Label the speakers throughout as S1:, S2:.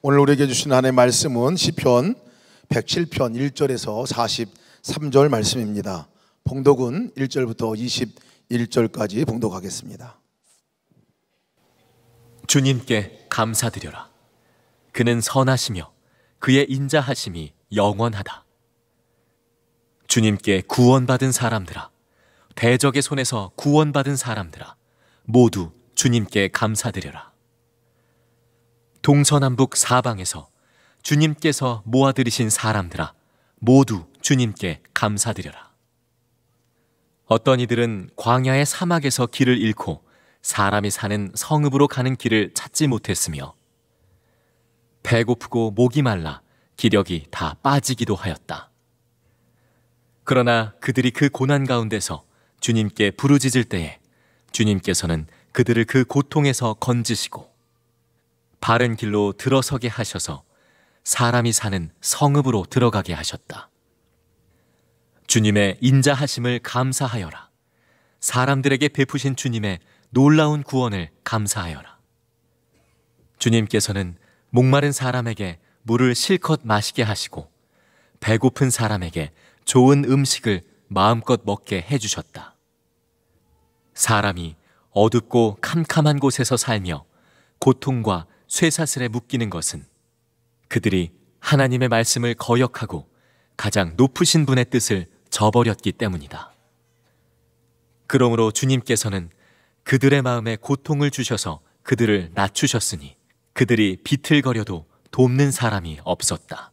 S1: 오늘 우리에게 주신 하나님의 말씀은 시편 107편 1절에서 43절 말씀입니다. 봉독은 1절부터 21절까지 봉독하겠습니다.
S2: 주님께 감사드려라. 그는 선하시며 그의 인자하심이 영원하다. 주님께 구원받은 사람들아, 대적의 손에서 구원받은 사람들아, 모두 주님께 감사드려라. 동서남북 사방에서 주님께서 모아들이신 사람들아, 모두 주님께 감사드려라. 어떤 이들은 광야의 사막에서 길을 잃고 사람이 사는 성읍으로 가는 길을 찾지 못했으며, 배고프고 목이 말라 기력이 다 빠지기도 하였다. 그러나 그들이 그 고난 가운데서 주님께 부르짖을 때에 주님께서는 그들을 그 고통에서 건지시고 바른 길로 들어서게 하셔서 사람이 사는 성읍으로 들어가게 하셨다. 주님의 인자하심을 감사하여라. 사람들에게 베푸신 주님의 놀라운 구원을 감사하여라. 주님께서는 목마른 사람에게 물을 실컷 마시게 하시고 배고픈 사람에게 좋은 음식을 마음껏 먹게 해주셨다. 사람이 어둡고 캄캄한 곳에서 살며 고통과 쇠사슬에 묶이는 것은 그들이 하나님의 말씀을 거역하고 가장 높으신 분의 뜻을 저버렸기 때문이다. 그러므로 주님께서는 그들의 마음에 고통을 주셔서 그들을 낮추셨으니 그들이 비틀거려도 돕는 사람이 없었다.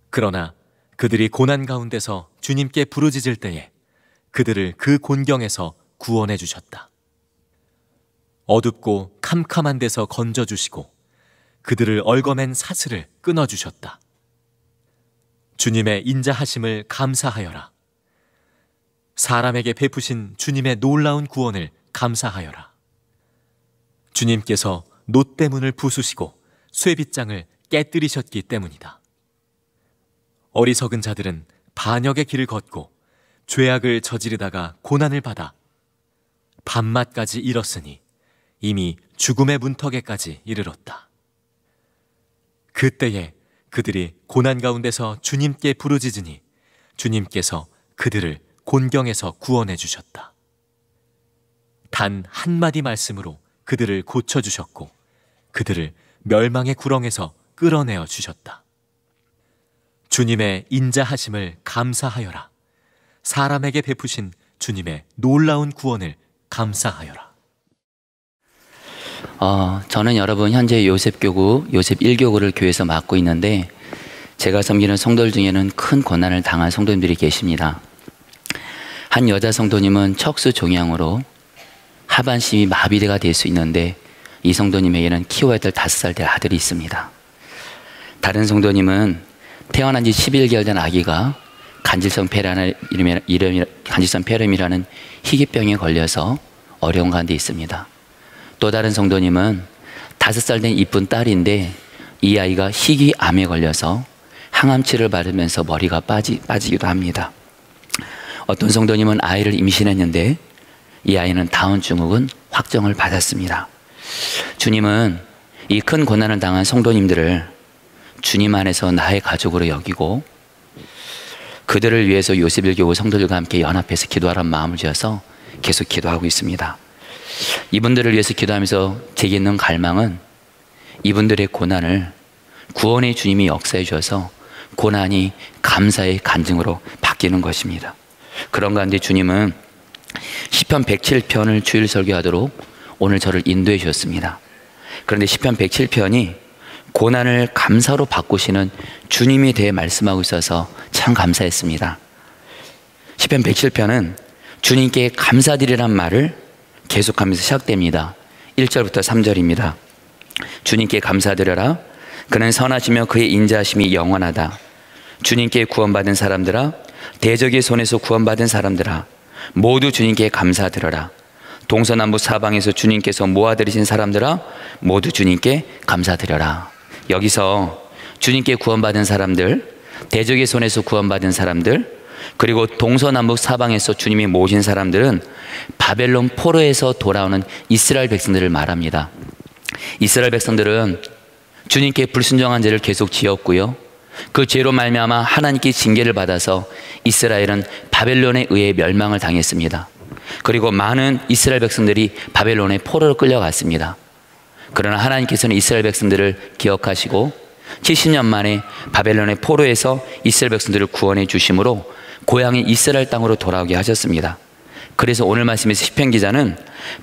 S2: 그러나 그들이 고난 가운데서 주님께 부르짖을 때에 그들을 그 곤경에서 구원해 주셨다. 어둡고 캄캄한 데서 건져주시고 그들을 얽어맨 사슬을 끊어주셨다. 주님의 인자하심을 감사하여라. 사람에게 베푸신 주님의 놀라운 구원을 감사하여라. 주님께서 놋대문을 부수시고 쇠빗장을 깨뜨리셨기 때문이다. 어리석은 자들은 반역의 길을 걷고 죄악을 저지르다가 고난을 받아 밤낮까지 이뤘으니 이미 죽음의 문턱에까지 이르렀다. 그때에 그들이 고난 가운데서 주님께 부르짖으니 주님께서 그들을 곤경에서 구원해 주셨다. 단 한마디 말씀으로 그들을 고쳐주셨고 그들을 멸망의 구렁에서 끌어내어 주셨다. 주님의 인자하심을 감사하여라. 사람에게 베푸신 주님의 놀라운 구원을 감사하여라.
S3: 저는 여러분 현재 요셉교구, 요셉 1교구를 교회에서 맡고 있는데 제가 섬기는 성도들 중에는 큰 고난을 당한 성도님들이 계십니다. 한 여자 성도님은 척수 종양으로 하반신이 마비가 될 수 있는데 이 성도님에게는 키워야 될 5살 될 아들이 있습니다. 다른 성도님은 태어난 지 11개월 된 아기가 간질성 폐렴이라는 희귀병에 걸려서 어려운 가운데 있습니다. 또 다른 성도님은 5살 된 이쁜 딸인데 이 아이가 희귀암에 걸려서 항암치를 받으면서 머리가 빠지기도 합니다. 어떤 성도님은 아이를 임신했는데 이 아이는 다운 증후군 확정을 받았습니다. 주님은 이 큰 고난을 당한 성도님들을 주님 안에서 나의 가족으로 여기고 그들을 위해서 요셉 1교구 성도들과 함께 연합해서 기도하라는 마음을 지어서 계속 기도하고 있습니다. 이분들을 위해서 기도하면서 제게 있는 갈망은 이분들의 고난을 구원의 주님이 역사해 주셔서 고난이 감사의 간증으로 바뀌는 것입니다. 그런 가운데 주님은 시편 107편을 주일 설교하도록 오늘 저를 인도해 주셨습니다. 그런데 시편 107편이 고난을 감사로 바꾸시는 주님에 대해 말씀하고 있어서 참 감사했습니다. 시편 107편은 주님께 감사드리란 말을 계속하면서 시작됩니다. 1절부터 3절입니다. 주님께 감사드려라. 그는 선하시며 그의 인자하심이 영원하다. 주님께 구원받은 사람들아, 대적의 손에서 구원받은 사람들아, 모두 주님께 감사드려라. 동서남북 사방에서 주님께서 모아들이신 사람들아, 모두 주님께 감사드려라. 여기서 주님께 구원받은 사람들, 대적의 손에서 구원받은 사람들, 그리고 동서남북 사방에서 주님이 모으신 사람들은 바벨론 포로에서 돌아오는 이스라엘 백성들을 말합니다. 이스라엘 백성들은 주님께 불순종한 죄를 계속 지었고요. 그 죄로 말미암아 하나님께 징계를 받아서 이스라엘은 바벨론에 의해 멸망을 당했습니다. 그리고 많은 이스라엘 백성들이 바벨론의 포로로 끌려갔습니다. 그러나 하나님께서는 이스라엘 백성들을 기억하시고 70년 만에 바벨론의 포로에서 이스라엘 백성들을 구원해 주심으로 고향인 이스라엘 땅으로 돌아오게 하셨습니다. 그래서 오늘 말씀에서 시편 기자는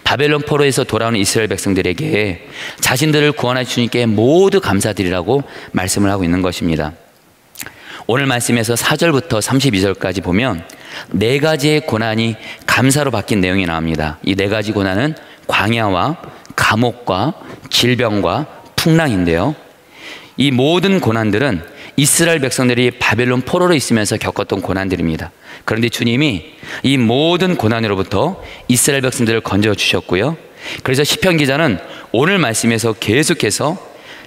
S3: 바벨론 포로에서 돌아오는 이스라엘 백성들에게 자신들을 구원하신 주님께 모두 감사드리라고 말씀을 하고 있는 것입니다. 오늘 말씀에서 4절부터 32절까지 보면 4가지의 고난이 감사로 바뀐 내용이 나옵니다. 이 4가지 고난은 광야와 감옥과 질병과 풍랑인데요, 이 모든 고난들은 이스라엘 백성들이 바벨론 포로로 있으면서 겪었던 고난들입니다. 그런데 주님이 이 모든 고난으로부터 이스라엘 백성들을 건져주셨고요, 그래서 시편 기자는 오늘 말씀에서 계속해서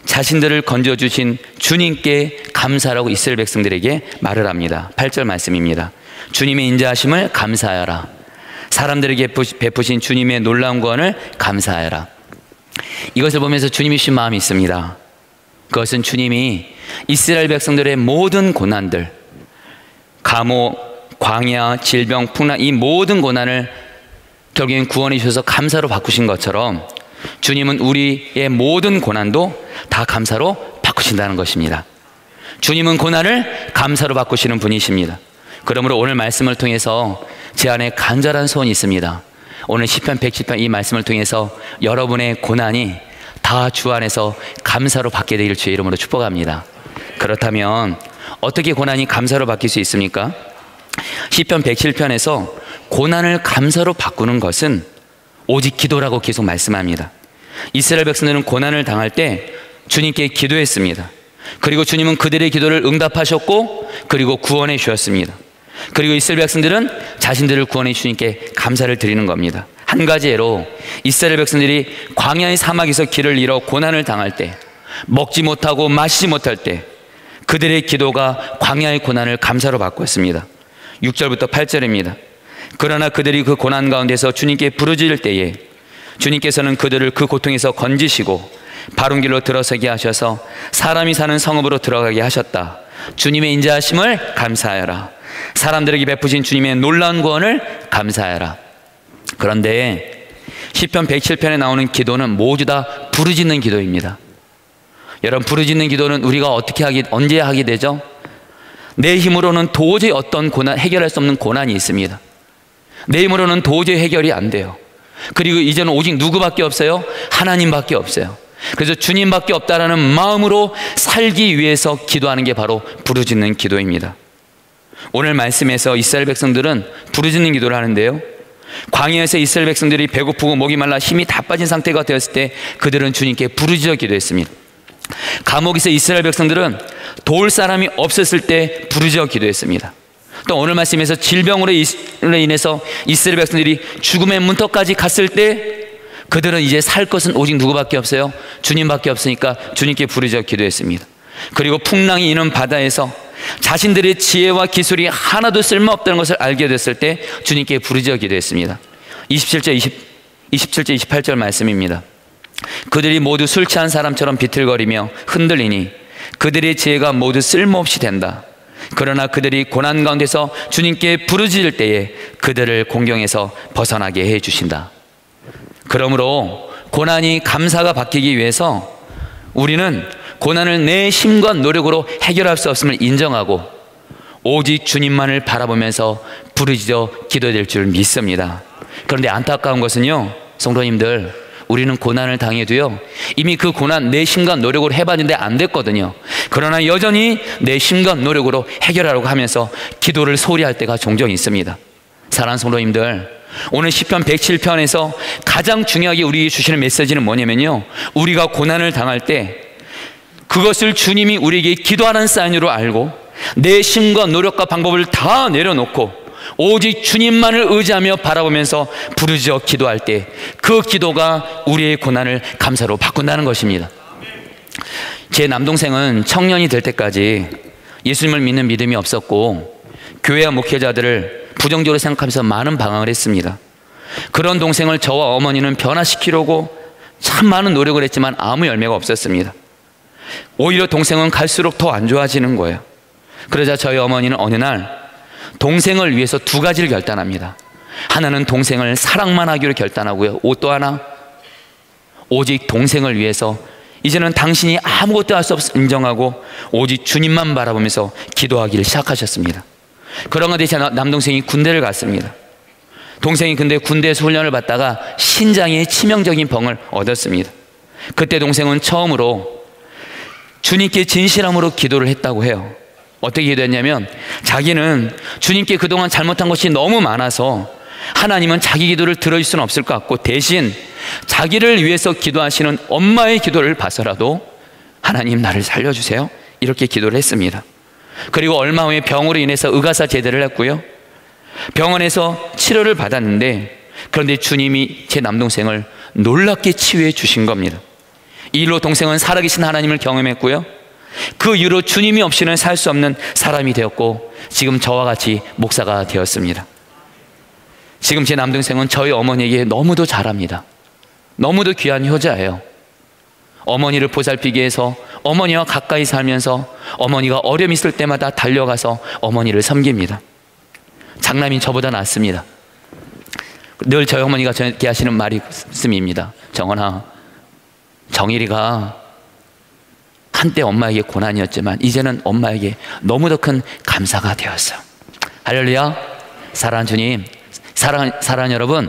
S3: 자신들을 건져주신 주님께 감사라고 이스라엘 백성들에게 말을 합니다. 8절 말씀입니다. 주님의 인자하심을 감사하여라. 사람들에게 베푸신 주님의 놀라운 구원을 감사하여라. 이것을 보면서 주님이 주신 마음이 있습니다. 그것은 주님이 이스라엘 백성들의 모든 고난들, 감옥, 광야, 질병, 풍랑, 이 모든 고난을 결국엔 구원해 주셔서 감사로 바꾸신 것처럼 주님은 우리의 모든 고난도 다 감사로 바꾸신다는 것입니다. 주님은 고난을 감사로 바꾸시는 분이십니다. 그러므로 오늘 말씀을 통해서 제 안에 간절한 소원이 있습니다. 오늘 시편 110편 이 말씀을 통해서 여러분의 고난이 다 주 안에서 감사로 바뀌게 되기를 주의 이름으로 축복합니다. 그렇다면 어떻게 고난이 감사로 바뀔 수 있습니까? 시편 107편에서 고난을 감사로 바꾸는 것은 오직 기도라고 계속 말씀합니다. 이스라엘 백성들은 고난을 당할 때 주님께 기도했습니다. 그리고 주님은 그들의 기도를 응답하셨고 그리고 구원해 주셨습니다. 그리고 이스라엘 백성들은 자신들을 구원해 주님께 감사를 드리는 겁니다. 한 가지 예로 이스라엘 백성들이 광야의 사막에서 길을 잃어 고난을 당할 때, 먹지 못하고 마시지 못할 때 그들의 기도가 광야의 고난을 감사로 바꿨습니다. 6절부터 8절입니다. 그러나 그들이 그 고난 가운데서 주님께 부르짖을 때에 주님께서는 그들을 그 고통에서 건지시고 바른 길로 들어서게 하셔서 사람이 사는 성읍으로 들어가게 하셨다. 주님의 인자하심을 감사하여라. 사람들에게 베푸신 주님의 놀라운 구원을 감사하여라. 그런데 시편 107편에 나오는 기도는 모두 다 부르짖는 기도입니다. 여러분, 부르짖는 기도는 우리가 언제 하게 되죠? 내 힘으로는 도저히 어떤 고난, 해결할 수 없는 고난이 있습니다. 내 힘으로는 도저히 해결이 안 돼요. 그리고 이제는 오직 누구밖에 없어요? 하나님밖에 없어요. 그래서 주님밖에 없다라는 마음으로 살기 위해서 기도하는 게 바로 부르짖는 기도입니다. 오늘 말씀에서 이스라엘 백성들은 부르짖는 기도를 하는데요, 광야에서 이스라엘 백성들이 배고프고 목이 말라 힘이 다 빠진 상태가 되었을 때 그들은 주님께 부르짖어 기도했습니다. 감옥에서 이스라엘 백성들은 도울 사람이 없었을 때 부르짖어 기도했습니다. 또 오늘 말씀에서 질병으로 인해서 이스라엘 백성들이 죽음의 문턱까지 갔을 때 그들은 이제 살 것은 오직 누구밖에 없어요? 주님밖에 없으니까 주님께 부르짖어 기도했습니다. 그리고 풍랑이 이는 바다에서 자신들의 지혜와 기술이 하나도 쓸모없다는 것을 알게 됐을 때 주님께 부르짖어 기도했습니다. 27절 28절 말씀입니다. 그들이 모두 술 취한 사람처럼 비틀거리며 흔들리니 그들의 지혜가 모두 쓸모없이 된다. 그러나 그들이 고난 가운데서 주님께 부르짖을 때에 그들을 공경에서 벗어나게 해 주신다. 그러므로 고난이 감사가 바뀌기 위해서 우리는 고난을 내 힘과 노력으로 해결할 수 없음을 인정하고 오직 주님만을 바라보면서 부르짖어 기도될 줄 믿습니다. 그런데 안타까운 것은요, 성도님들, 우리는 고난을 당해도요 이미 그 고난 내 힘과 노력으로 해봤는데 안 됐거든요. 그러나 여전히 내 힘과 노력으로 해결하려고 하면서 기도를 소홀히 할 때가 종종 있습니다. 사랑하는 성도님들, 오늘 시편 107편에서 가장 중요하게 우리에게 주시는 메시지는 뭐냐면요, 우리가 고난을 당할 때 그것을 주님이 우리에게 기도하는 사인으로 알고 내 힘과 노력과 방법을 다 내려놓고 오직 주님만을 의지하며 바라보면서 부르짖어 기도할 때 그 기도가 우리의 고난을 감사로 바꾼다는 것입니다. 제 남동생은 청년이 될 때까지 예수님을 믿는 믿음이 없었고 교회와 목회자들을 부정적으로 생각하면서 많은 방황을 했습니다. 그런 동생을 저와 어머니는 변화시키려고 참 많은 노력을 했지만 아무 열매가 없었습니다. 오히려 동생은 갈수록 더 안 좋아지는 거예요. 그러자 저희 어머니는 어느 날 동생을 위해서 두 가지를 결단합니다. 하나는 동생을 사랑만 하기로 결단하고요. 또 하나, 오직 동생을 위해서 이제는 당신이 아무것도 할 수 없음을 인정하고 오직 주님만 바라보면서 기도하기를 시작하셨습니다. 그런 가운데 제 남동생이 군대를 갔습니다. 동생이 근데 군대에서 훈련을 받다가 신장에 치명적인 병을 얻었습니다. 그때 동생은 처음으로 주님께 진실함으로 기도를 했다고 해요. 어떻게 기도했냐면, 자기는 주님께 그동안 잘못한 것이 너무 많아서 하나님은 자기 기도를 들어줄 수는 없을 것 같고, 대신 자기를 위해서 기도하시는 엄마의 기도를 봐서라도 하나님 나를 살려주세요, 이렇게 기도를 했습니다. 그리고 얼마 후에 병으로 인해서 의가사 제대를 했고요, 병원에서 치료를 받았는데, 그런데 주님이 제 남동생을 놀랍게 치유해 주신 겁니다. 이 일로 동생은 살아계신 하나님을 경험했고요, 그 이후로 주님이 없이는 살 수 없는 사람이 되었고, 지금 저와 같이 목사가 되었습니다. 지금 제 남동생은 저희 어머니에게 너무도 잘합니다. 너무도 귀한 효자예요. 어머니를 보살피기 위해서 어머니와 가까이 살면서 어머니가 어려움 있을 때마다 달려가서 어머니를 섬깁니다. 장남이 저보다 낫습니다. 늘 저희 어머니가 저에게 하시는 말씀입니다. 정원아, 정일이가 한때 엄마에게 고난이었지만 이제는 엄마에게 너무도 큰 감사가 되었어. 할렐루야. 사랑하는 주님, 사랑하는 여러분,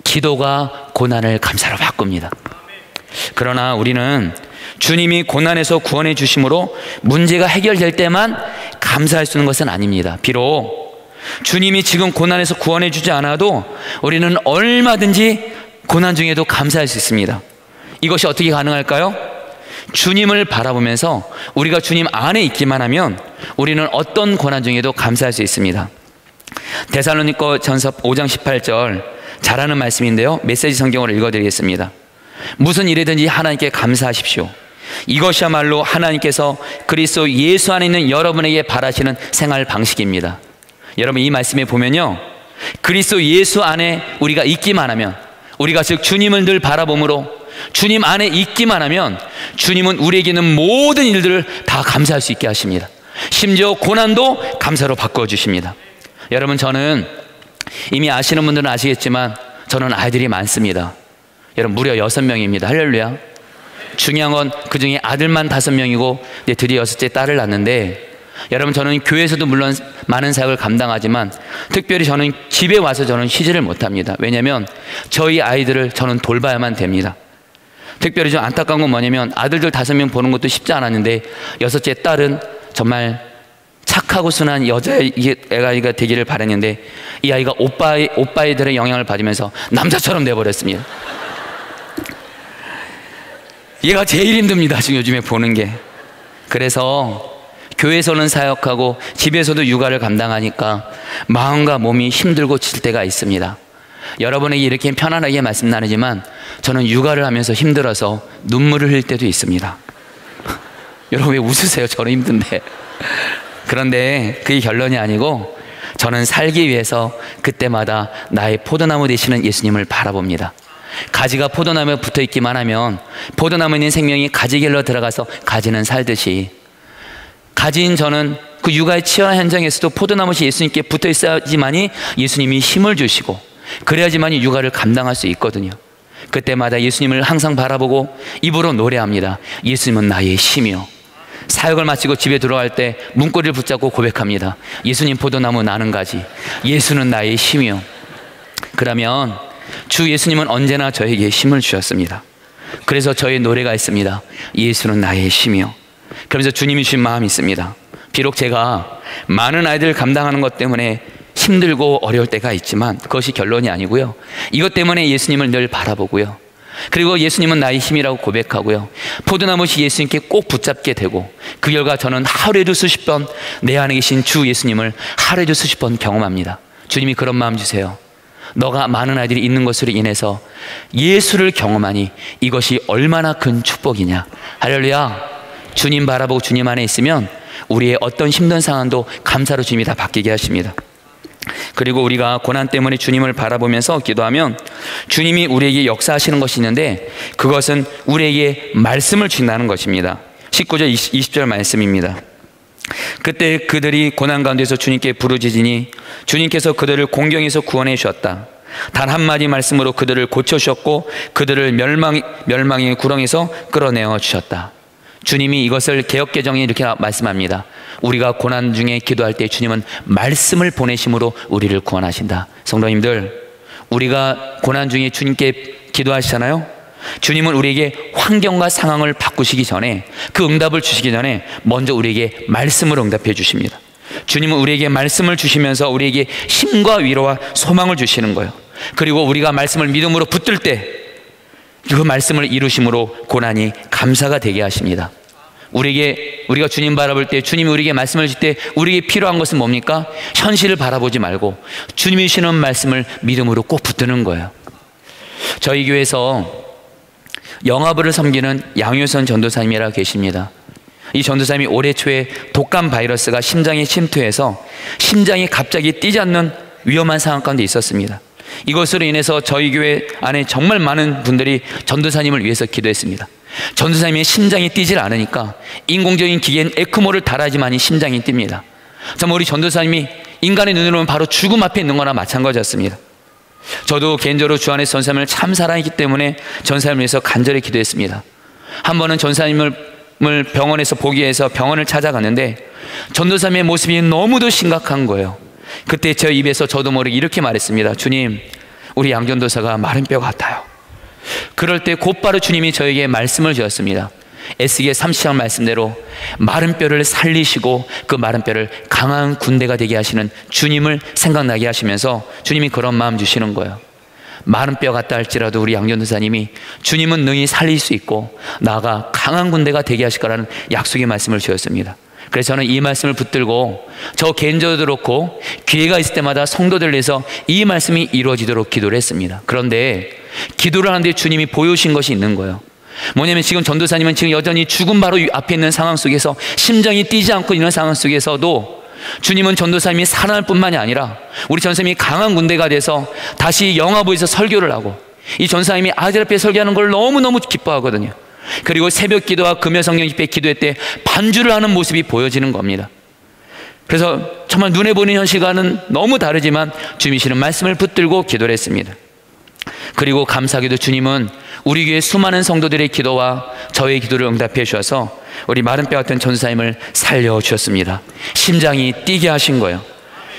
S3: 기도가 고난을 감사로 바꿉니다. 그러나 우리는 주님이 고난에서 구원해 주심으로 문제가 해결될 때만 감사할 수 있는 것은 아닙니다. 비록 주님이 지금 고난에서 구원해 주지 않아도 우리는 얼마든지 고난 중에도 감사할 수 있습니다. 이것이 어떻게 가능할까요? 주님을 바라보면서 우리가 주님 안에 있기만 하면 우리는 어떤 고난 중에도 감사할 수 있습니다. 데살로니가전서 5장 18절 잘하는 말씀인데요, 메시지 성경으로 읽어드리겠습니다. 무슨 일이든지 하나님께 감사하십시오. 이것이야말로 하나님께서 그리스도 예수 안에 있는 여러분에게 바라시는 생활 방식입니다. 여러분, 이 말씀에 보면요, 그리스도 예수 안에 우리가 있기만 하면, 우리가 즉 주님을 늘 바라봄으로 주님 안에 있기만 하면 주님은 우리에게 있는 모든 일들을 다 감사할 수 있게 하십니다. 심지어 고난도 감사로 바꿔주십니다. 여러분, 저는 이미 아시는 분들은 아시겠지만 저는 아이들이 많습니다. 여러분, 무려 6명입니다. 할렐루야. 중요한 건 그 중에 아들만 5명이고 드디어 6째 딸을 낳는데, 여러분, 저는 교회에서도 물론 많은 사역을 감당하지만 특별히 저는 집에 와서 저는 쉬지를 못합니다. 왜냐하면 저희 아이들을 저는 돌봐야만 됩니다. 특별히 좀 안타까운 건 뭐냐면 아들들 5명 보는 것도 쉽지 않았는데 6째 딸은 정말 착하고 순한 여자애가 되기를 바랐는데 이 아이가 오빠애들의 영향을 받으면서 남자처럼 돼버렸습니다. 얘가 제일 힘듭니다, 지금 요즘에 보는 게. 그래서 교회에서는 사역하고 집에서도 육아를 감당하니까 마음과 몸이 힘들고 질 때가 있습니다. 여러분에게 이렇게 편안하게 말씀 나누지만 저는 육아를 하면서 힘들어서 눈물을 흘릴 때도 있습니다. 여러분, 왜 웃으세요? 저는 힘든데. 그런데 그게 결론이 아니고 저는 살기 위해서 그때마다 나의 포도나무 되시는 예수님을 바라봅니다. 가지가 포도나무에 붙어 있기만 하면 포도나무에 있는 생명이 가지 길로 들어가서 가지는 살듯이, 가지인 저는 그 육아의 치열한 현장에서도 포도나무시 예수님께 붙어 있어야지만이 예수님이 힘을 주시고 그래야지만이 육아를 감당할 수 있거든요. 그때마다 예수님을 항상 바라보고 입으로 노래합니다. 예수님은 나의 힘이요. 사역을 마치고 집에 들어갈 때 문고리를 붙잡고 고백합니다. 예수님 포도나무, 나는 가지. 예수는 나의 힘이요. 그러면 주 예수님은 언제나 저에게 힘을 주셨습니다. 그래서 저의 노래가 있습니다. 예수는 나의 힘이요. 그러면서 주님이 주신 마음이 있습니다. 비록 제가 많은 아이들을 감당하는 것 때문에 힘들고 어려울 때가 있지만 그것이 결론이 아니고요, 이것 때문에 예수님을 늘 바라보고요, 그리고 예수님은 나의 힘이라고 고백하고요, 포도나무시 예수님께 꼭 붙잡게 되고 그 결과 저는 하루에도 수십 번 내 안에 계신 주 예수님을 하루에도 수십 번 경험합니다. 주님이 그런 마음 주세요. 너가 많은 아이들이 있는 것으로 인해서 예수를 경험하니 이것이 얼마나 큰 축복이냐. 할렐루야. 주님 바라보고 주님 안에 있으면 우리의 어떤 힘든 상황도 감사로 주님이 다 바뀌게 하십니다. 그리고 우리가 고난 때문에 주님을 바라보면서 기도하면 주님이 우리에게 역사하시는 것이 있는데 그것은 우리에게 말씀을 주신다는 것입니다. 19절 20절 말씀입니다. 그때 그들이 고난 가운데서 주님께 부르짖으니 주님께서 그들을 공경에서 구원해 주셨다. 단 한마디 말씀으로 그들을 고쳐주셨고 그들을 멸망의 구렁에서 끌어내어 주셨다. 주님이 이것을 개역개정에 이렇게 말씀합니다. 우리가 고난 중에 기도할 때 주님은 말씀을 보내심으로 우리를 구원하신다. 성도님들, 우리가 고난 중에 주님께 기도하시잖아요. 주님은 우리에게 환경과 상황을 바꾸시기 전에, 그 응답을 주시기 전에 먼저 우리에게 말씀을 응답해 주십니다. 주님은 우리에게 말씀을 주시면서 우리에게 힘과 위로와 소망을 주시는 거예요. 그리고 우리가 말씀을 믿음으로 붙들 때 그 말씀을 이루심으로 고난이 감사가 되게 하십니다. 우리가 주님 바라볼 때, 주님이 우리에게 말씀을 주실 때 우리에게 필요한 것은 뭡니까? 현실을 바라보지 말고 주님이 주시는 말씀을 믿음으로 꼭 붙드는 거예요. 저희 교회에서 영아부를 섬기는 양효선 전도사님이라고 계십니다. 이 전도사님이 올해 초에 독감 바이러스가 심장에 침투해서 심장이 갑자기 뛰지 않는 위험한 상황 가운데 있었습니다. 이것으로 인해서 저희 교회 안에 정말 많은 분들이 전도사님을 위해서 기도했습니다. 전도사님의 심장이 뛰질 않으니까 인공적인 기계인 에크모를 달아야지만이 심장이 뜁니다. 정말 우리 전도사님이 인간의 눈으로 보면 바로 죽음 앞에 있는 거나 마찬가지였습니다. 저도 개인적으로 주 안에서 전사님을 참 사랑했기 때문에 전사님을 위해서 간절히 기도했습니다. 한 번은 전사님을 병원에서 보기 위해서 병원을 찾아갔는데 전도사님의 모습이 너무도 심각한 거예요. 그때 저 입에서 저도 모르게 이렇게 말했습니다. 주님, 우리 양전도사가 마른 뼈 같아요. 그럴 때 곧바로 주님이 저에게 말씀을 주셨습니다. 에스겔 30장 말씀대로 마른 뼈를 살리시고 그 마른 뼈를 강한 군대가 되게 하시는 주님을 생각나게 하시면서 주님이 그런 마음 주시는 거예요. 마른 뼈 같다 할지라도 우리 양전도사님이 주님은 능히 살릴 수 있고 나아가 강한 군대가 되게 하실 거라는 약속의 말씀을 주셨습니다. 그래서 저는 이 말씀을 붙들고 저 개인적으로 그렇고 기회가 있을 때마다 성도들을 위해서 이 말씀이 이루어지도록 기도를 했습니다. 그런데 기도를 하는데 주님이 보여주신 것이 있는 거예요. 뭐냐면 지금 전도사님은 지금 여전히 죽음 바로 앞에 있는 상황 속에서 심장이 뛰지 않고 있는 상황 속에서도 주님은 전도사님이 살아날 뿐만이 아니라 우리 전도사님이 강한 군대가 돼서 다시 영화부에서 설교를 하고, 이 전도사님이 아들 앞에 설교하는 걸 너무너무 기뻐하거든요. 그리고 새벽 기도와 금요 성령 집회 기도회 때 반주를 하는 모습이 보여지는 겁니다. 그래서 정말 눈에 보이는 현실과는 너무 다르지만 주님이 주시는 말씀을 붙들고 기도를 했습니다. 그리고 감사하게도 주님은 우리 교회 수많은 성도들의 기도와 저의 기도를 응답해 주셔서 우리 마른 뼈 같은 전도사님을 살려주셨습니다. 심장이 뛰게 하신 거예요.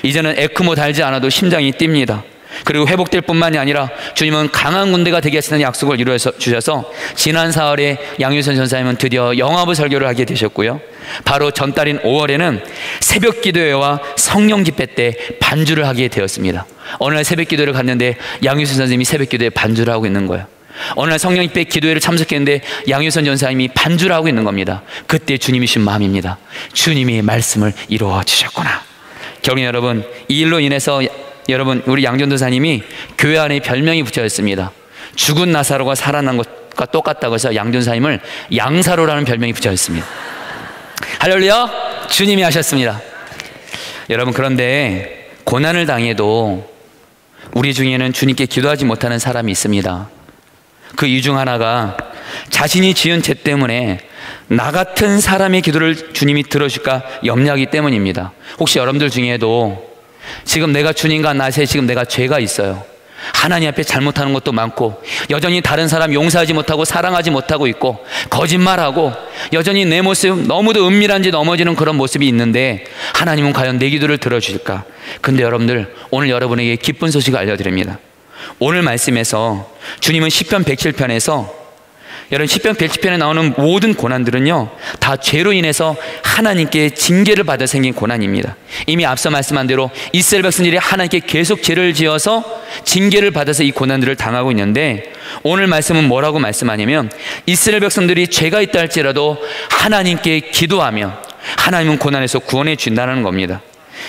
S3: 이제는 에크모 달지 않아도 심장이 뜁니다. 그리고 회복될 뿐만이 아니라 주님은 강한 군대가 되게 하시는 약속을 이루어 주셔서 지난 4월에 양효선 전사님은 드디어 영화부 설교를 하게 되셨고요. 바로 전달인 5월에는 새벽 기도회와 성령 집회 때 반주를 하게 되었습니다. 어느 날 새벽 기도를 갔는데 양효선 선생님이 새벽 기도회 반주를 하고 있는 거예요. 어느 날 성령 집회 기도회를 참석했는데 양효선 전사님이 반주를 하고 있는 겁니다. 그때 주님이신 마음입니다. 주님이 말씀을 이루어 주셨구나. 결국 여러분, 이 일로 인해서 여러분, 우리 양전도사님이 교회 안에 별명이 붙여졌습니다. 죽은 나사로가 살아난 것과 똑같다고 해서 양전도사님을 양사로라는 별명이 붙여졌습니다. 할렐루야! 주님이 하셨습니다. 여러분, 그런데 고난을 당해도 우리 중에는 주님께 기도하지 못하는 사람이 있습니다. 그 이유 중 하나가 자신이 지은 죄 때문에 나 같은 사람의 기도를 주님이 들어줄까 염려하기 때문입니다. 혹시 여러분들 중에도 지금 내가 주님과 나 사이에 지금 내가 죄가 있어요. 하나님 앞에 잘못하는 것도 많고 여전히 다른 사람 용서하지 못하고 사랑하지 못하고 있고 거짓말하고 여전히 내 모습 너무도 은밀한지 넘어지는 그런 모습이 있는데 하나님은 과연 내 기도를 들어주실까? 근데 여러분들, 오늘 여러분에게 기쁜 소식을 알려드립니다. 오늘 말씀에서 주님은 시편 107편에서 여러분, 시편 107편에 나오는 모든 고난들은요 다 죄로 인해서 하나님께 징계를 받아 생긴 고난입니다. 이미 앞서 말씀한 대로 이스라엘 백성들이 하나님께 계속 죄를 지어서 징계를 받아서 이 고난들을 당하고 있는데, 오늘 말씀은 뭐라고 말씀하냐면 이스라엘 백성들이 죄가 있다 할지라도 하나님께 기도하면 하나님은 고난에서 구원해 준다는 겁니다.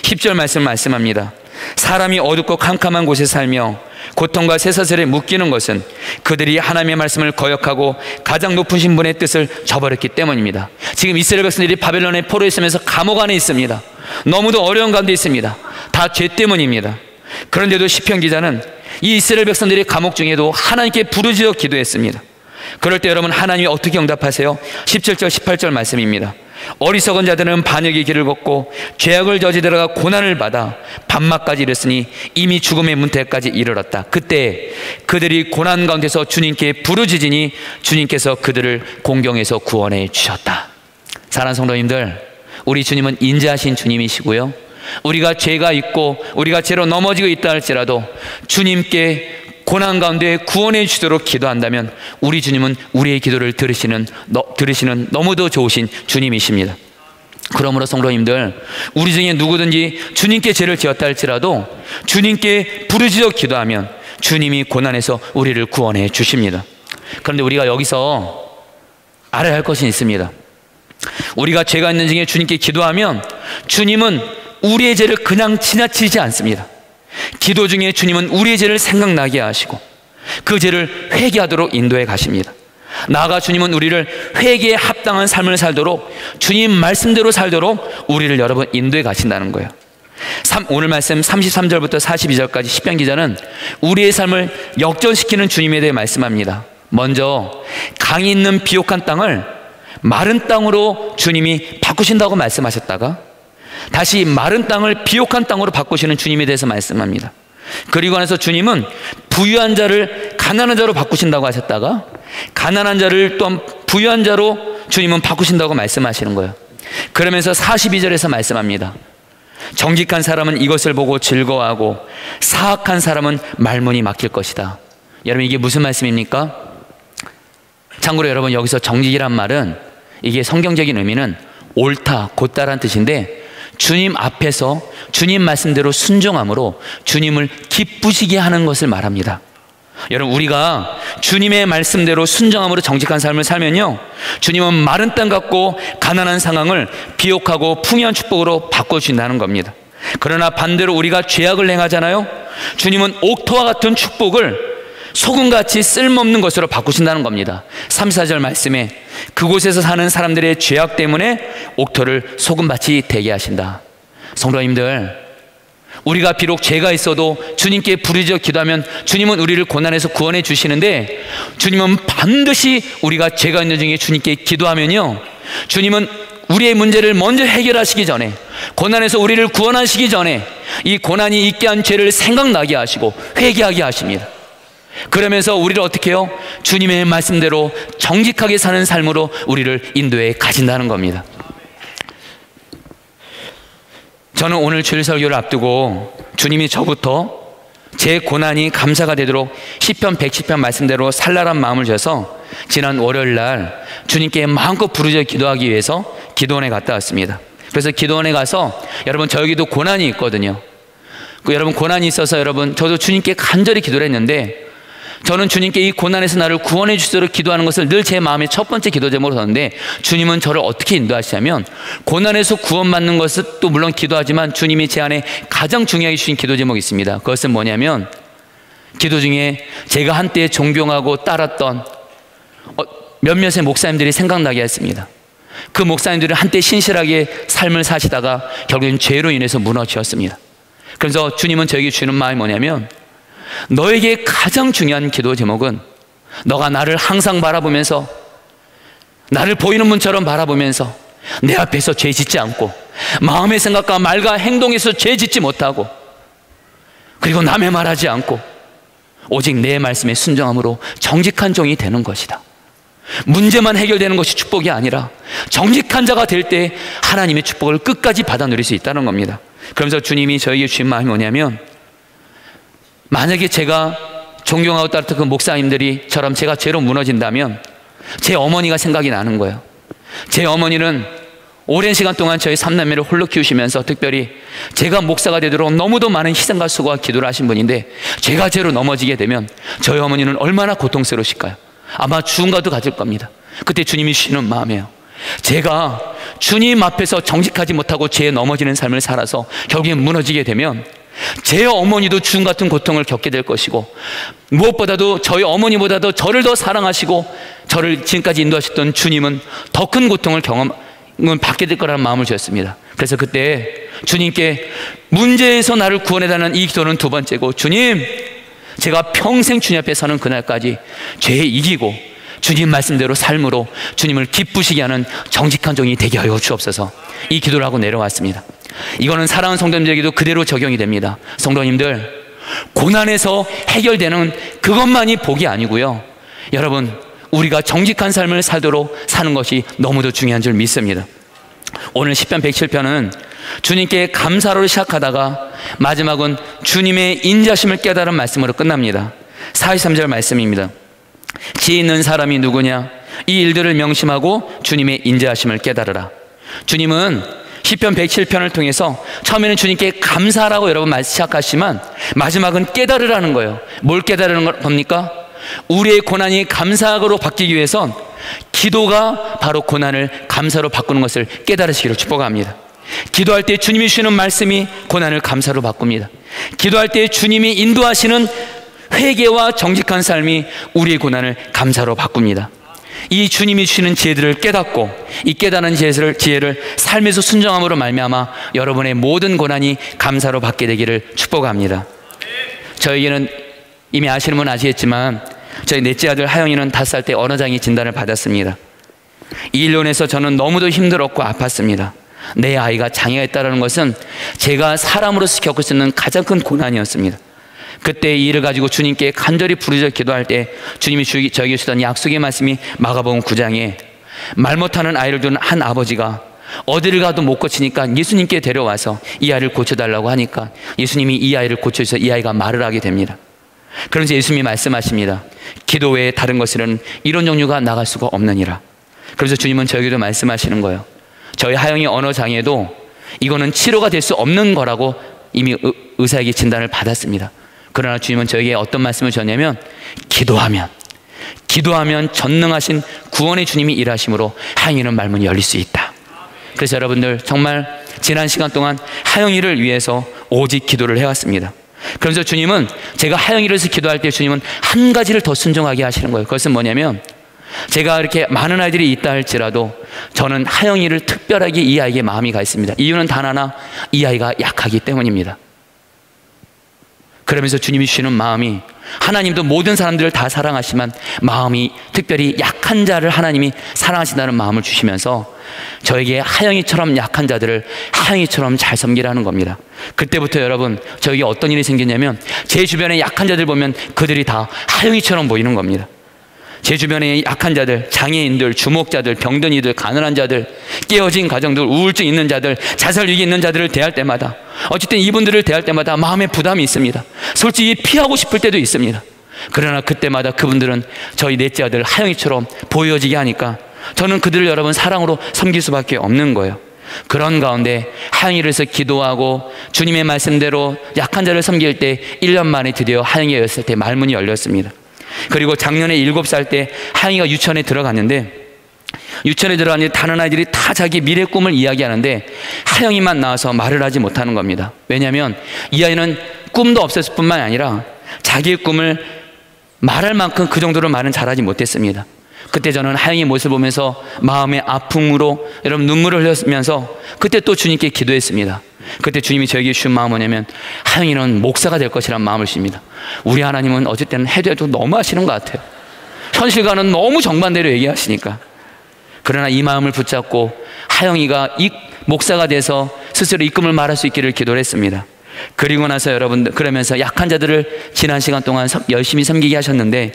S3: 10절 말씀합니다. 사람이 어둡고 캄캄한 곳에 살며 고통과 쇠사슬에 묶이는 것은 그들이 하나님의 말씀을 거역하고 가장 높으신 분의 뜻을 저버렸기 때문입니다. 지금 이스라엘 백성들이 바벨론의 포로에 있으면서 감옥 안에 있습니다. 너무도 어려운 가운데 있습니다. 다 죄 때문입니다. 그런데도 시편 기자는 이 이스라엘 백성들의 감옥 중에도 하나님께 부르짖어 기도했습니다.
S4: 그럴 때 여러분 하나님이 어떻게 응답하세요? 17절 18절 말씀입니다. 어리석은 자들은 반역의 길을 걷고 죄악을 저지르다가 고난을 받아 밤낮까지 이르렀으니 이미 죽음의 문태까지 이르렀다. 그때 그들이 고난 가운데서 주님께 부르짖으니 주님께서 그들을 공경에서 구원해 주셨다. 사랑하는 성도님들, 우리 주님은 인자하신 주님이시고요, 우리가 죄가 있고 우리가 죄로 넘어지고 있다 할지라도 주님께 고난 가운데 구원해 주도록 기도한다면 우리 주님은 우리의 기도를 들으시는 너무도 좋으신 주님이십니다. 그러므로 성도님들, 우리 중에 누구든지 주님께 죄를 지었다 할지라도 주님께 부르짖어 기도하면 주님이 고난에서 우리를 구원해 주십니다. 그런데 우리가 여기서 알아야 할 것이 있습니다. 우리가 죄가 있는 중에 주님께 기도하면 주님은 우리의 죄를 그냥 지나치지 않습니다. 기도 중에 주님은 우리의 죄를 생각나게 하시고 그 죄를 회개하도록 인도해 가십니다. 나아가 주님은 우리를 회개에 합당한 삶을 살도록, 주님 말씀대로 살도록 우리를 여러분 인도해 가신다는 거예요. 오늘 말씀 33절부터 42절까지 시편 기자는 우리의 삶을 역전시키는 주님에 대해 말씀합니다. 먼저 강이 있는 비옥한 땅을 마른 땅으로 주님이 바꾸신다고 말씀하셨다가 다시 마른 땅을 비옥한 땅으로 바꾸시는 주님에 대해서 말씀합니다. 그리고 나서 주님은 부유한 자를 가난한 자로 바꾸신다고 하셨다가 가난한 자를 또한 부유한 자로 주님은 바꾸신다고 말씀하시는 거예요. 그러면서 42절에서 말씀합니다. 정직한 사람은 이것을 보고 즐거워하고 사악한 사람은 말문이 막힐 것이다. 여러분, 이게 무슨 말씀입니까? 참고로 여러분, 여기서 정직이란 말은 이게 성경적인 의미는 옳다, 곧다란 뜻인데 주님 앞에서 주님 말씀대로 순종함으로 주님을 기쁘시게 하는 것을 말합니다. 여러분, 우리가 주님의 말씀대로 순종함으로 정직한 삶을 살면요, 주님은 마른 땅 같고 가난한 상황을 비옥하고 풍요한 축복으로 바꿔주신다는 겁니다. 그러나 반대로 우리가 죄악을 행하잖아요. 주님은 옥토와 같은 축복을 소금같이 쓸모없는 것으로 바꾸신다는 겁니다. 34절 말씀에 그곳에서 사는 사람들의 죄악 때문에 옥토를 소금같이 되게 하신다. 성도님들, 우리가 비록 죄가 있어도 주님께 부르짖어 기도하면 주님은 우리를 고난에서 구원해 주시는데, 주님은 반드시 우리가 죄가 있는 중에 주님께 기도하면요, 주님은 우리의 문제를 먼저 해결하시기 전에, 고난에서 우리를 구원하시기 전에 이 고난이 있게 한 죄를 생각나게 하시고 회개하게 하십니다. 그러면서 우리를 어떻게 해요? 주님의 말씀대로 정직하게 사는 삶으로 우리를 인도해 가신다는 겁니다. 저는 오늘 주일 설교를 앞두고 주님이 저부터 제 고난이 감사가 되도록 시편 110편 말씀대로 살라란 마음을 줘서 지난 월요일 날 주님께 마음껏 부르짖어 기도하기 위해서 기도원에 갔다 왔습니다. 그래서 기도원에 가서 여러분, 저에게도 고난이 있거든요. 여러분, 고난이 있어서 여러분, 저도 주님께 간절히 기도를 했는데, 저는 주님께 이 고난에서 나를 구원해 주시도록 기도하는 것을 늘 제 마음의 첫 번째 기도 제목으로 뒀는데, 주님은 저를 어떻게 인도하시냐면, 고난에서 구원받는 것도 물론 기도하지만 주님이 제 안에 가장 중요하게 주신 기도 제목이 있습니다. 그것은 뭐냐면, 기도 중에 제가 한때 존경하고 따랐던 몇몇의 목사님들이 생각나게 했습니다. 그 목사님들은 한때 신실하게 삶을 사시다가 결국엔 죄로 인해서 무너지셨습니다. 그래서 주님은 저에게 주는 마음이 뭐냐면, 너에게 가장 중요한 기도 제목은 너가 나를 항상 바라보면서, 나를 보이는 분처럼 바라보면서 내 앞에서 죄 짓지 않고, 마음의 생각과 말과 행동에서 죄 짓지 못하고, 그리고 남의 말하지 않고 오직 내 말씀에 순종함으로 정직한 종이 되는 것이다. 문제만 해결되는 것이 축복이 아니라 정직한 자가 될 때 하나님의 축복을 끝까지 받아 누릴 수 있다는 겁니다. 그러면서 주님이 저에게 주신 마음이 뭐냐면, 만약에 제가 존경하고 따랐던 그 목사님들이처럼 제가 죄로 무너진다면 제 어머니가 생각이 나는 거예요. 제 어머니는 오랜 시간 동안 저희 삼남매를 홀로 키우시면서 특별히 제가 목사가 되도록 너무도 많은 희생과 수고와 기도를 하신 분인데, 제가 죄로 넘어지게 되면 저희 어머니는 얼마나 고통스러우실까요? 아마 죽음과도 같을 겁니다. 그때 주님이 주시는 마음이에요. 제가 주님 앞에서 정직하지 못하고 죄에 넘어지는 삶을 살아서 결국엔 무너지게 되면 제 어머니도 죽음 같은 고통을 겪게 될 것이고, 무엇보다도 저희 어머니보다도 저를 더 사랑하시고 저를 지금까지 인도하셨던 주님은 더 큰 고통을 받게 될 거라는 마음을 주셨습니다. 그래서 그때 주님께 문제에서 나를 구원해달라는 이 기도는 두 번째고, 주님, 제가 평생 주님 앞에 서는 그날까지 죄에 이기고 주님 말씀대로 삶으로 주님을 기쁘시게 하는 정직한 종이 되게 하여 주옵소서. 이 기도를 하고 내려왔습니다. 이거는 사랑하는 성도님들에게도 그대로 적용이 됩니다. 성도님들, 고난에서 해결되는 그것만이 복이 아니고요, 여러분, 우리가 정직한 삶을 살도록 사는 것이 너무도 중요한 줄 믿습니다. 오늘 시편 107편은 주님께 감사로 시작하다가 마지막은 주님의 인자심을 깨달은 말씀으로 끝납니다. 43절 말씀입니다. 지혜 있는 사람이 누구냐? 이 일들을 명심하고 주님의 인자하심을 깨달으라. 주님은 시편 107편을 통해서 처음에는 주님께 감사라고 여러분 시작하시지만 마지막은 깨달으라는 거예요. 뭘 깨달으는 겁니까? 우리의 고난이 감사로 바뀌기 위해선 기도가 바로 고난을 감사로 바꾸는 것을 깨달으시기를 축복합니다. 기도할 때 주님이 주시는 말씀이 고난을 감사로 바꿉니다. 기도할 때 주님이 인도하시는 회개와 정직한 삶이 우리의 고난을 감사로 바꿉니다. 이 주님이 주시는 지혜들을 깨닫고 이 깨달은 지혜를 삶에서 순종함으로 말미암아 여러분의 모든 고난이 감사로 받게 되기를 축복합니다. 저에게는 이미 아시는 분은 아시겠지만 저희 넷째 아들 하영이는 5살 때 언어장애 진단을 받았습니다. 이 일로 인해서 저는 너무도 힘들었고 아팠습니다. 내 아이가 장애가 있다는 것은 제가 사람으로서 겪을 수 있는 가장 큰 고난이었습니다. 그때 이 일을 가지고 주님께 간절히 부르짖어 기도할 때 주님이 저에게 주던 약속의 말씀이 마가복음 9장에 말 못하는 아이를 둔 한 아버지가 어디를 가도 못 고치니까 예수님께 데려와서 이 아이를 고쳐달라고 하니까 예수님이 이 아이를 고쳐주셔서 이 아이가 말을 하게 됩니다. 그러면서 예수님이 말씀하십니다. 기도 외에 다른 것으로는 이런 종류가 나갈 수가 없느니라. 그래서 주님은 저에게도 말씀하시는 거예요. 저희 하영이 언어장애도 이거는 치료가 될 수 없는 거라고 이미 의사에게 진단을 받았습니다. 그러나 주님은 저에게 어떤 말씀을 주셨냐면 기도하면 전능하신 구원의 주님이 일하심으로 하영이는 말문이 열릴 수 있다. 그래서 여러분들 정말 지난 시간 동안 하영이를 위해서 오직 기도를 해왔습니다. 그러면서 주님은 제가 하영이를 위해서 기도할 때 주님은 한 가지를 더 순종하게 하시는 거예요. 그것은 뭐냐면 제가 이렇게 많은 아이들이 있다 할지라도 저는 하영이를 특별하게 이 아이에게 마음이 가 있습니다. 이유는 단 하나, 이 아이가 약하기 때문입니다. 그러면서 주님이 주시는 마음이, 하나님도 모든 사람들을 다 사랑하시지만 마음이 특별히 약한 자를 하나님이 사랑하신다는 마음을 주시면서 저에게 하영이처럼 약한 자들을 하영이처럼 잘 섬기라는 겁니다. 그때부터 여러분 저에게 어떤 일이 생겼냐면 제 주변에 약한 자들 보면 그들이 다 하영이처럼 보이는 겁니다. 제 주변에 약한 자들, 장애인들, 주목자들, 병든이들, 가난한 자들, 깨어진 가정들, 우울증 있는 자들, 자살 위기 있는 자들을 대할 때마다, 어쨌든 이분들을 대할 때마다 마음의 부담이 있습니다. 솔직히 피하고 싶을 때도 있습니다. 그러나 그때마다 그분들은 저희 넷째 아들 하영이처럼 보여지게 하니까 저는 그들을 여러분 사랑으로 섬길 수밖에 없는 거예요. 그런 가운데 하영이를 위해서 기도하고 주님의 말씀대로 약한 자를 섬길 때 1년 만에 드디어 하영이가 였을 때 말문이 열렸습니다. 그리고 작년에 7살 때 하영이가 유치원에 들어갔는데 다른 아이들이 다 자기 미래 꿈을 이야기하는데 하영이만 나와서 말을 하지 못하는 겁니다. 왜냐하면 이 아이는 꿈도 없었을 뿐만 아니라 자기의 꿈을 말할 만큼 그 정도로 말은 잘하지 못했습니다. 그때 저는 하영이 모습을 보면서 마음의 아픔으로 여러분 눈물을 흘렸으면서 그때 또 주님께 기도했습니다. 그때 주님이 저에게 주신 마음은 뭐냐면 하영이는 목사가 될 것이라는 마음을 주십니다. 우리 하나님은 어쨌든 해도 너무 하시는 것 같아요. 현실과는 너무 정반대로 얘기하시니까. 그러나 이 마음을 붙잡고 하영이가 이 목사가 돼서 스스로 이 꿈을 말할 수 있기를 기도를 했습니다. 그리고 나서 여러분들 그러면서 약한 자들을 지난 시간 동안 열심히 섬기게 하셨는데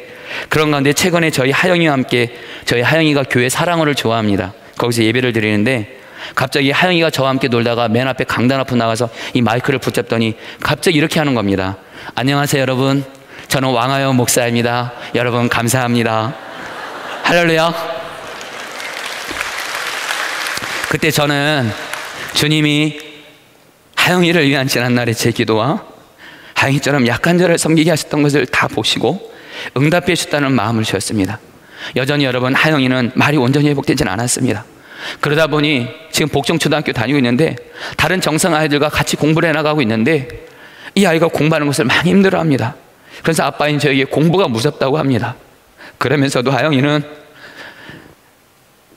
S4: 그런 가운데 최근에 저희 하영이와 함께 저희 하영이가 교회 사랑호를 좋아합니다. 거기서 예배를 드리는데 갑자기 하영이가 저와 함께 놀다가 맨 앞에 강단 앞으로 나가서 이 마이크를 붙잡더니 갑자기 이렇게 하는 겁니다. 안녕하세요 여러분, 저는 왕하영 목사입니다. 여러분 감사합니다. 할렐루야. 그때 저는 주님이 하영이를 위한 지난날의 제 기도와 하영이처럼 약한 자를 섬기게 하셨던 것을 다 보시고 응답해 주셨다는 마음을 주셨습니다. 여전히 여러분 하영이는 말이 온전히 회복되진 않았습니다. 그러다 보니 지금 복정초등학교 다니고 있는데 다른 정상 아이들과 같이 공부를 해나가고 있는데 이 아이가 공부하는 것을 많이 힘들어합니다. 그래서 아빠인 저에게 공부가 무섭다고 합니다. 그러면서도 하영이는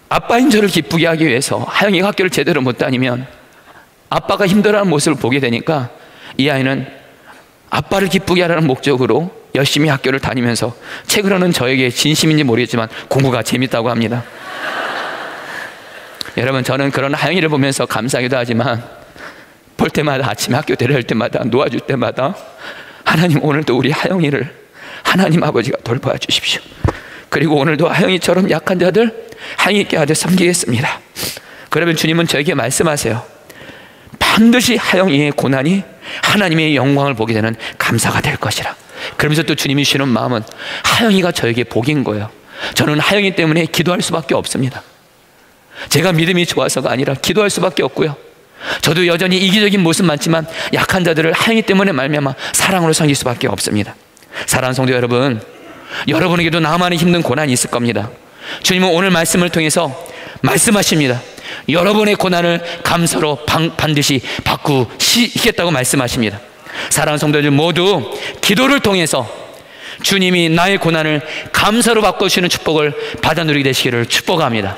S4: 아빠인 저를 기쁘게 하기 위해서 하영이가 학교를 제대로 못 다니면 아빠가 힘들어하는 모습을 보게 되니까 이 아이는 아빠를 기쁘게 하라는 목적으로 열심히 학교를 다니면서 책으로는 저에게 진심인지 모르겠지만 공부가 재밌다고 합니다. 여러분, 저는 그런 하영이를 보면서 감사하기도 하지만 볼 때마다, 아침에 학교 데려갈 때마다, 놓아줄 때마다 하나님, 오늘도 우리 하영이를 하나님 아버지가 돌봐 주십시오. 그리고 오늘도 하영이처럼 약한 자들 하영이 있게 하여 섬기겠습니다. 그러면 주님은 저에게 말씀하세요. 반드시 하영이의 고난이 하나님의 영광을 보게 되는 감사가 될 것이라. 그러면서 또 주님이 주시는 마음은 하영이가 저에게 복인 거예요. 저는 하영이 때문에 기도할 수밖에 없습니다. 제가 믿음이 좋아서가 아니라 기도할 수밖에 없고요. 저도 여전히 이기적인 모습 많지만 약한 자들을 하영이 때문에 말미암아 사랑으로 섬길 수밖에 없습니다. 사랑하는 성도 여러분, 여러분에게도 나만의 힘든 고난이 있을 겁니다. 주님은 오늘 말씀을 통해서 말씀하십니다. 여러분의 고난을 감사로 반드시 바꾸시겠다고 말씀하십니다. 사랑하는 성도들 모두 기도를 통해서 주님이 나의 고난을 감사로 바꾸시는 축복을 받아 누리게 되시기를 축복합니다.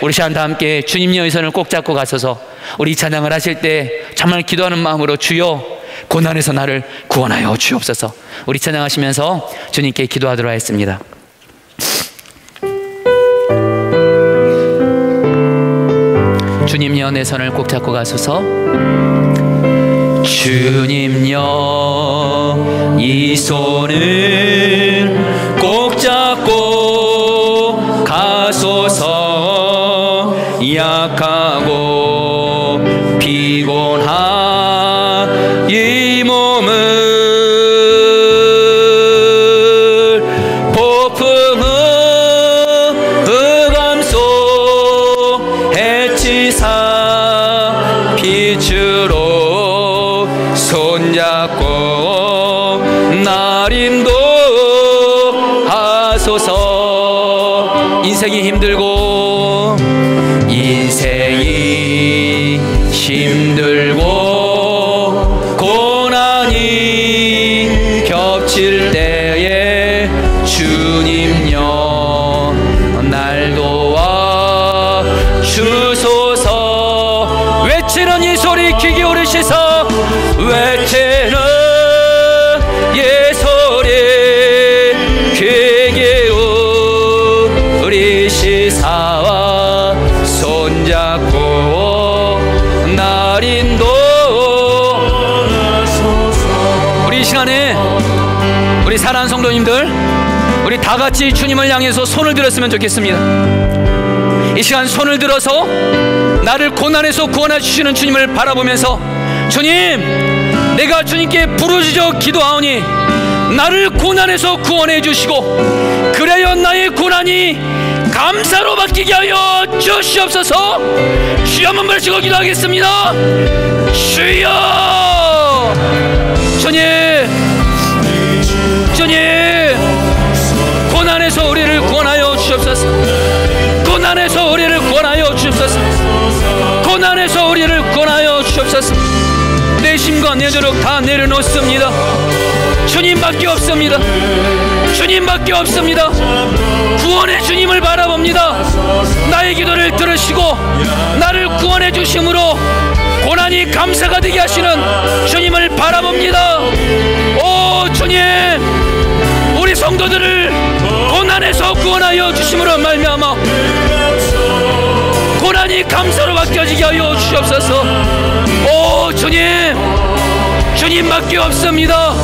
S4: 우리 시간 다 함께 주님의 손을 꼭 잡고 가셔서 우리 찬양을 하실 때 정말 기도하는 마음으로 주여 고난에서 나를 구원하여 주옵소서. 우리 찬양하시면서 주님께 기도하도록 하겠습니다. 주님여 내 손을 꼭 잡고 가소서. 주님여 이 손을 꼭 잡고 가소서. 약하고 피곤한 이 몸을 폭풍의 흑암속 해치사 빛으로 손잡고 날 인도하소서. 인생이 힘들고 고난이 겹칠 때에 주님여 날 도와 주소서. 외치는 이 소리 귀 기울이시소. 외치는 이 소리 귀 기울이시사와 손잡고 날 인도. 우리 이 시간에 우리 사랑하는 성도님들, 우리 다 같이 주님을 향해서 손을 들었으면 좋겠습니다. 이 시간 손을 들어서 나를 고난에서 구원해 주시는 주님을 바라보면서, 주님, 내가 주님께 부르짖어 기도하오니 나를 고난에서 구원해 주시고 그래야 나의 고난이 감사로 바뀌게 하여 주시옵소서. 주여 한번 부르시고 기도하겠습니다. 주여, 주님, 주님, 고난에서 우리를 구원하여 주시옵소서. 고난에서 우리를 구원하여 주시옵소서. 고난에서 우리를 구원하여 주시옵소서. 내 심과 내 노력 다 내려놓습니다. 주님밖에 없습니다. 주님밖에 없습니다. 구원의 주님을 바라봅니다. 나의 기도를 들으시고 나를 구원해 주심으로 고난이 감사가 되게 하시는 주님을 바라봅니다. 오 주님, 우리 성도들을 고난에서 구원하여 주심으로 말미암아 고난이 감사로 바뀌어지게 하여 주시옵소서. 오 주님, 주님밖에 없습니다.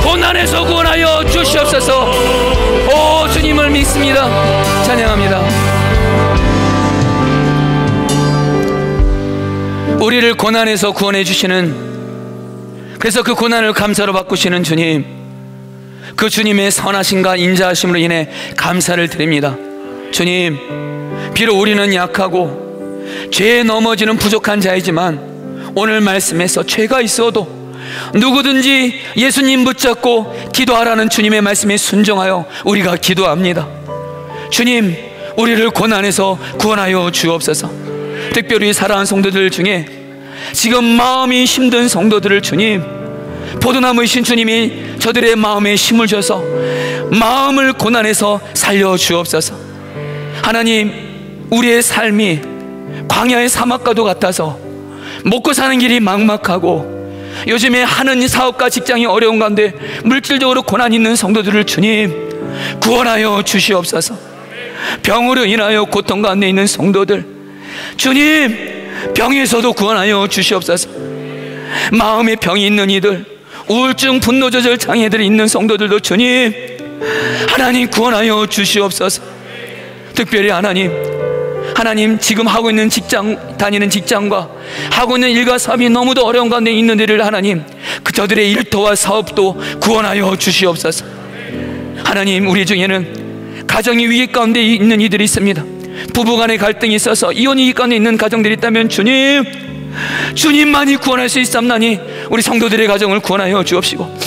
S4: 고난에서 구원하여 주시옵소서. 오 주님을 믿습니다. 찬양합니다. 우리를 고난에서 구원해 주시는, 그래서 그 고난을 감사로 바꾸시는 주님, 그 주님의 선하심과 인자하심으로 인해 감사를 드립니다. 주님, 비록 우리는 약하고 죄에 넘어지는 부족한 자이지만 오늘 말씀에서 죄가 있어도 누구든지 예수님 붙잡고 기도하라는 주님의 말씀에 순종하여 우리가 기도합니다. 주님, 우리를 고난에서 구원하여 주옵소서. 특별히 사랑하는 성도들 중에 지금 마음이 힘든 성도들을 주님, 포도나무이신 주님이 저들의 마음에 힘을 줘서 마음을 고난에서 살려 주옵소서. 하나님, 우리의 삶이 광야의 사막과도 같아서 먹고 사는 길이 막막하고 요즘에 하는 사업과 직장이 어려운 가운데 물질적으로 고난이 있는 성도들을 주님 구원하여 주시옵소서. 병으로 인하여 고통 가운데 있는 성도들 주님 병에서도 구원하여 주시옵소서. 마음의 병이 있는 이들, 우울증, 분노조절 장애들이 있는 성도들도 주님 하나님 구원하여 주시옵소서. 특별히 하나님 지금 하고 있는 직장, 다니는 직장과 하고 있는 일과 사업이 너무도 어려운 가운데 있는 이들을 하나님 저들의 일터와 사업도 구원하여 주시옵소서. 하나님 우리 중에는 가정이 위기 가운데 있는 이들이 있습니다. 부부간의 갈등이 있어서 이혼 위기 가운데 있는 가정들이 있다면 주님만이 구원할 수 있사옵나니 우리 성도들의 가정을 구원하여 주옵시고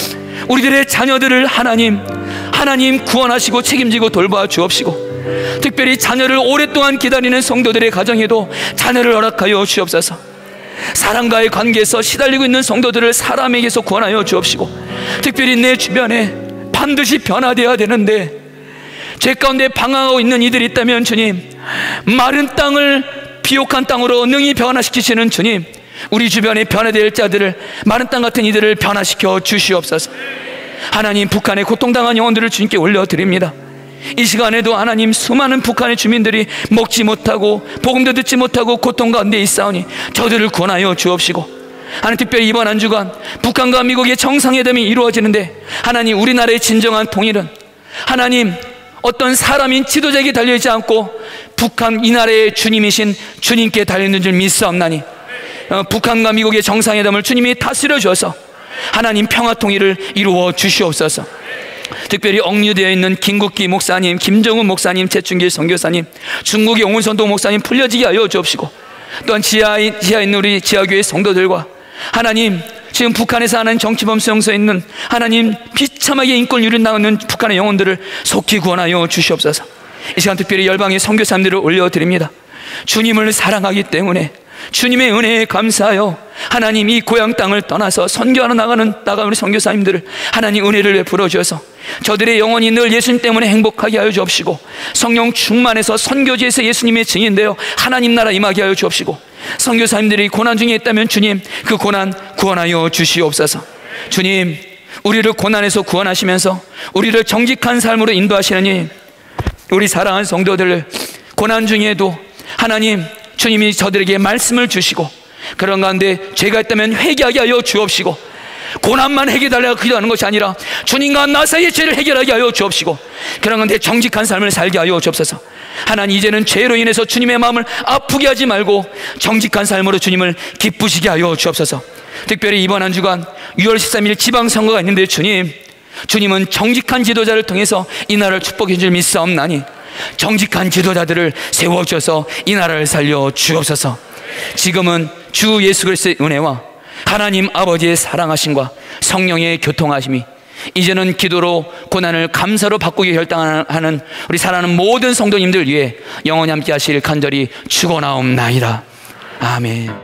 S4: 우리들의 자녀들을 하나님 구원하시고 책임지고 돌봐 주옵시고 특별히 자녀를 오랫동안 기다리는 성도들의 가정에도 자녀를 허락하여 주옵소서. 사람과의 관계에서 시달리고 있는 성도들을 사람에게서 구원하여 주옵시고 특별히 내 주변에 반드시 변화되어야 되는데 죄 가운데 방황하고 있는 이들이 있다면 주님 마른 땅을 비옥한 땅으로 능히 변화시키시는 주님 우리 주변에 변화될 자들을 마른 땅 같은 이들을 변화시켜 주시옵소서. 하나님 북한에 고통당한 영혼들을 주님께 올려드립니다. 이 시간에도 하나님 수많은 북한의 주민들이 먹지 못하고 복음도 듣지 못하고 고통 가운데 있사오니 저들을 구원하여 주옵시고 하나님 특별히 이번 한 주간 북한과 미국의 정상회담이 이루어지는데 하나님 우리나라의 진정한 통일은 하나님 어떤 사람인 지도자에게 달려있지 않고 북한 이 나라의 주님이신 주님께 달려있는 줄 믿사옵나니 북한과 미국의 정상회담을 주님이 다스려 주어서 하나님 평화 통일을 이루어 주시옵소서. 특별히 억류되어 있는 김국기 목사님, 김정은 목사님, 최춘길 선교사님, 중국의 옹은선도 목사님 풀려지게 하여 주옵시고 또한 지하에 있는 우리 지하교회 성도들과 하나님 지금 북한에서 하는 정치범 수용소에 있는 하나님 비참하게 인권을 누린다는 북한의 영혼들을 속히 구원하여 주시옵소서. 이 시간 특별히 열방의 선교사님들을 올려드립니다. 주님을 사랑하기 때문에 주님의 은혜에 감사하여 하나님 이 고향 땅을 떠나서 선교하러 나가는 우리 선교사님들을 하나님 은혜를 베풀어 주셔서 저들의 영혼이 늘 예수님 때문에 행복하게 하여 주옵시고 성령 충만해서 선교지에서 예수님의 증인되어 하나님 나라 임하게 하여 주옵시고 선교사님들이 고난 중에 있다면 주님 그 고난 구원하여 주시옵소서. 주님 우리를 고난에서 구원하시면서 우리를 정직한 삶으로 인도하시는 우리 사랑하는 성도들을 고난 중에도 하나님 주님이 저들에게 말씀을 주시고 그런 가운데 죄가 있다면 회개하게 하여 주옵시고 고난만 해결달라고 기도하는 것이 아니라 주님과 나 사이의 죄를 해결하게 하여 주옵시고 그런 가운데 정직한 삶을 살게 하여 주옵소서. 하나님 이제는 죄로 인해서 주님의 마음을 아프게 하지 말고 정직한 삶으로 주님을 기쁘시게 하여 주옵소서. 특별히 이번 한 주간 6월 13일 지방선거가 있는데 주님은 정직한 지도자를 통해서 이 나라를 축복해 줄 믿사옵나니 정직한 지도자들을 세워주셔서 이 나라를 살려 주옵소서. 지금은 주 예수 그리스도의 은혜와 하나님 아버지의 사랑하심과 성령의 교통하심이 이제는 기도로 고난을 감사로 바꾸기 결단하는 우리 사랑하는 모든 성도님들 위해 영원히 함께 하시길 간절히 축원하옵나이다. 아멘.